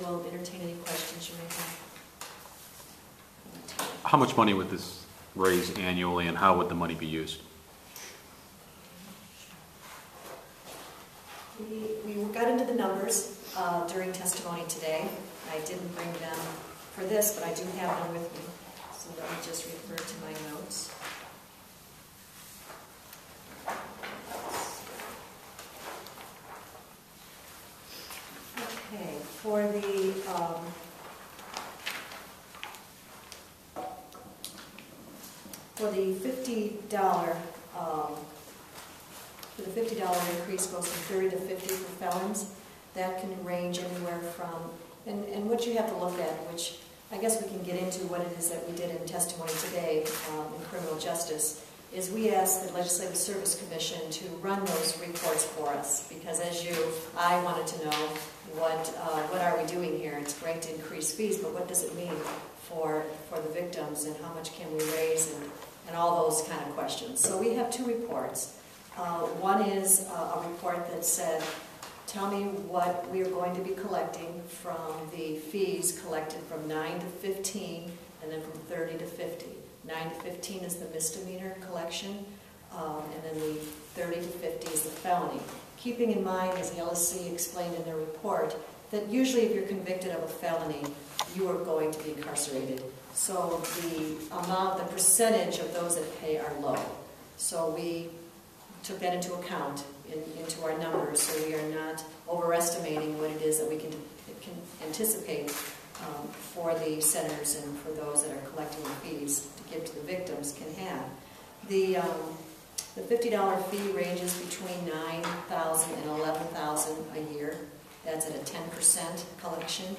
will entertain any questions you may have. How much money would this raise annually, and how would the money be used? We got into the numbers during testimony today. I didn't bring them for this, but I do have them with me. So let me just refer to my notes. Okay, for the $50 increase goes from 30 to 50 for felons. That can range anywhere from, and what you have to look at, which I guess we can get into what it is that we did in testimony today in criminal justice, is we asked the Legislative Service Commission to run those reports for us, because I wanted to know what are we doing here. It's great to increase fees, but what does it mean for the victims, and how much can we raise, and all those kind of questions. So we have two reports. One is a report that said, tell me what we are going to be collecting from the fees collected from 9 to 15, and then from 30 to 50. 9 to 15 is the misdemeanor collection, and then the 30 to 50 is the felony. Keeping in mind, as the LSC explained in their report, that usually if you're convicted of a felony, you are going to be incarcerated. So the percentage of those that pay are low. So we took that into account into our numbers, so we are not overestimating what it is that we can anticipate for the centers and for those that are collecting the fees to give to the victims can have. The $50 fee ranges between $9,000 and $11,000 a year. That's at a 10% collection.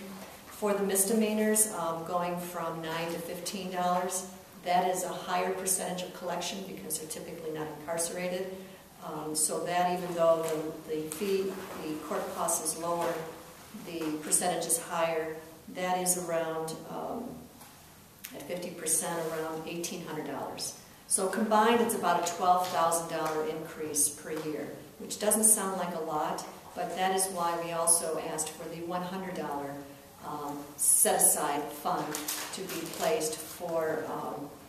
For the misdemeanors, going from $9 to $15, that is a higher percentage of collection because they're typically not incarcerated. So that, even though the court cost is lower, the percentage is higher. That is around, at 50%, around $1,800. So combined, it's about a $12,000 increase per year, which doesn't sound like a lot, but that is why we also asked for the $100 set-aside fund to be placed for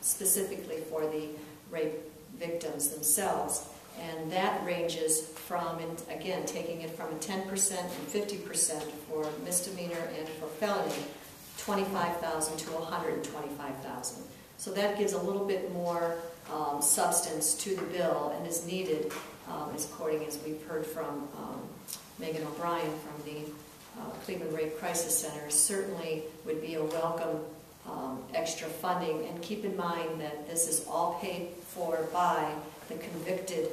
specifically for the rape victims themselves. And that ranges from, and again, taking it from a 10% and 50% for misdemeanor and for felony, $25,000 to $125,000. So that gives a little bit more substance to the bill and is needed, according as we've heard from Megan O'Brien from the Cleveland Rape Crisis Center. Certainly would be a welcome extra funding. And keep in mind that this is all paid for by the convicted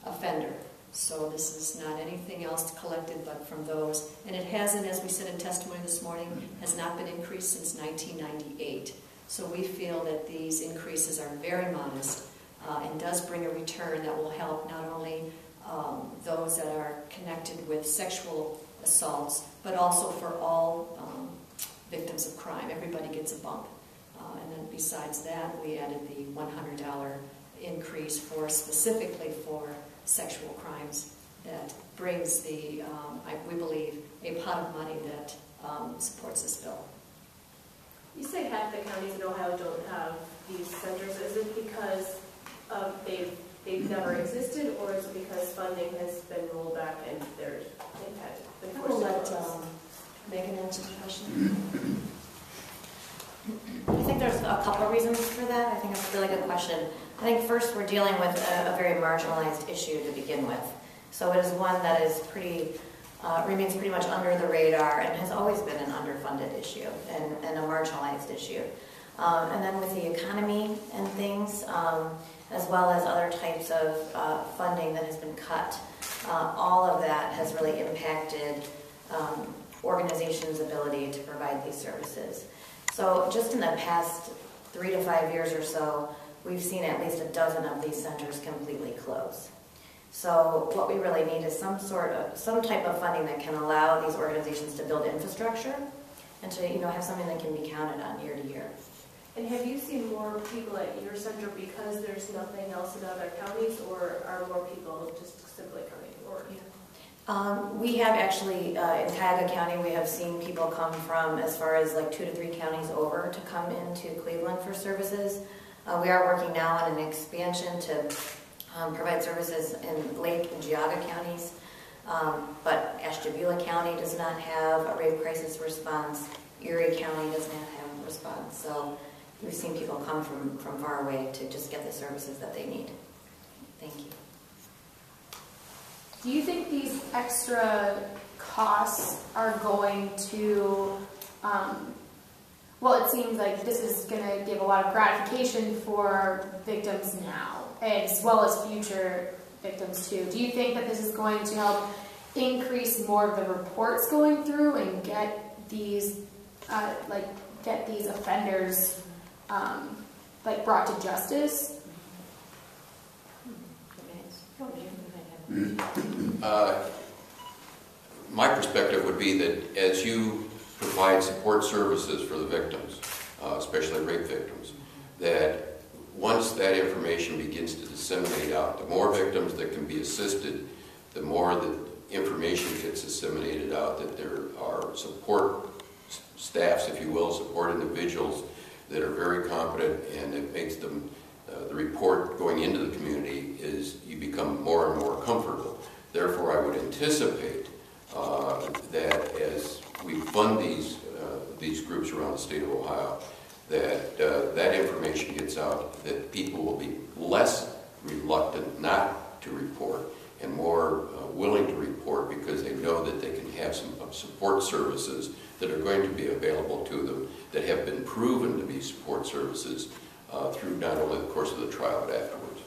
offender. So this is not anything else collected but from those. And it hasn't, as we said in testimony this morning, has not been increased since 1998. So we feel that these increases are very modest and does bring a return that will help not only those that are connected with sexual assaults, but also for all victims of crime. Everybody gets a bump. And then besides that, we added the $100 increase for specifically for sexual crimes that brings the, we believe, a pot of money that supports this bill. You say half the counties in Ohio don't have these centers. Is it because they've never existed, or is it because funding has been rolled back and they've been forced to close? I will let Megan answer the question. I think there's a couple of reasons for that. I think it's a really good question. I think first we're dealing with a very marginalized issue to begin with. So it is one that is remains pretty much under the radar and has always been an underfunded issue and a marginalized issue. And then with the economy and things, as well as other types of funding that has been cut, all of that has really impacted organizations' ability to provide these services. So just in the past 3 to 5 years or so, we've seen at least a dozen of these centers completely close. So what we really need is some type of funding that can allow these organizations to build infrastructure and to have something that can be counted on year to year. And have you seen more people at your center because there's nothing else in other counties, or are more people just simply coming forward? Yeah. We have actually, in Cuyahoga County, we have seen people come from as far as like 2 to 3 counties over to come into Cleveland for services. We are working now on an expansion to provide services in Lake and Geauga counties. But Ashtabula County does not have a rape crisis response. Erie County does not have a response. So we've seen people come from far away to just get the services that they need. Thank you. Do you think these extra costs are going to, well, it seems like this is going to give a lot of gratification for victims now, as well as future victims too. Do you think that this is going to help increase more of the reports going through and get these, get these offenders, brought to justice? My perspective would be that as you provide support services for the victims, especially rape victims, that once that information begins to disseminate out, the more victims that can be assisted, the more that information gets disseminated out, that there are support staffs, if you will, support individuals that are very competent, and it makes them, the report going into the community is you become more and more comfortable. Therefore, I would anticipate that as we fund these groups around the state of Ohio, that that information gets out, that people will be less reluctant not to report and more willing to report because they know that they can have some support services that are going to be available to them that have been proven to be support services through not only the course of the trial but afterwards.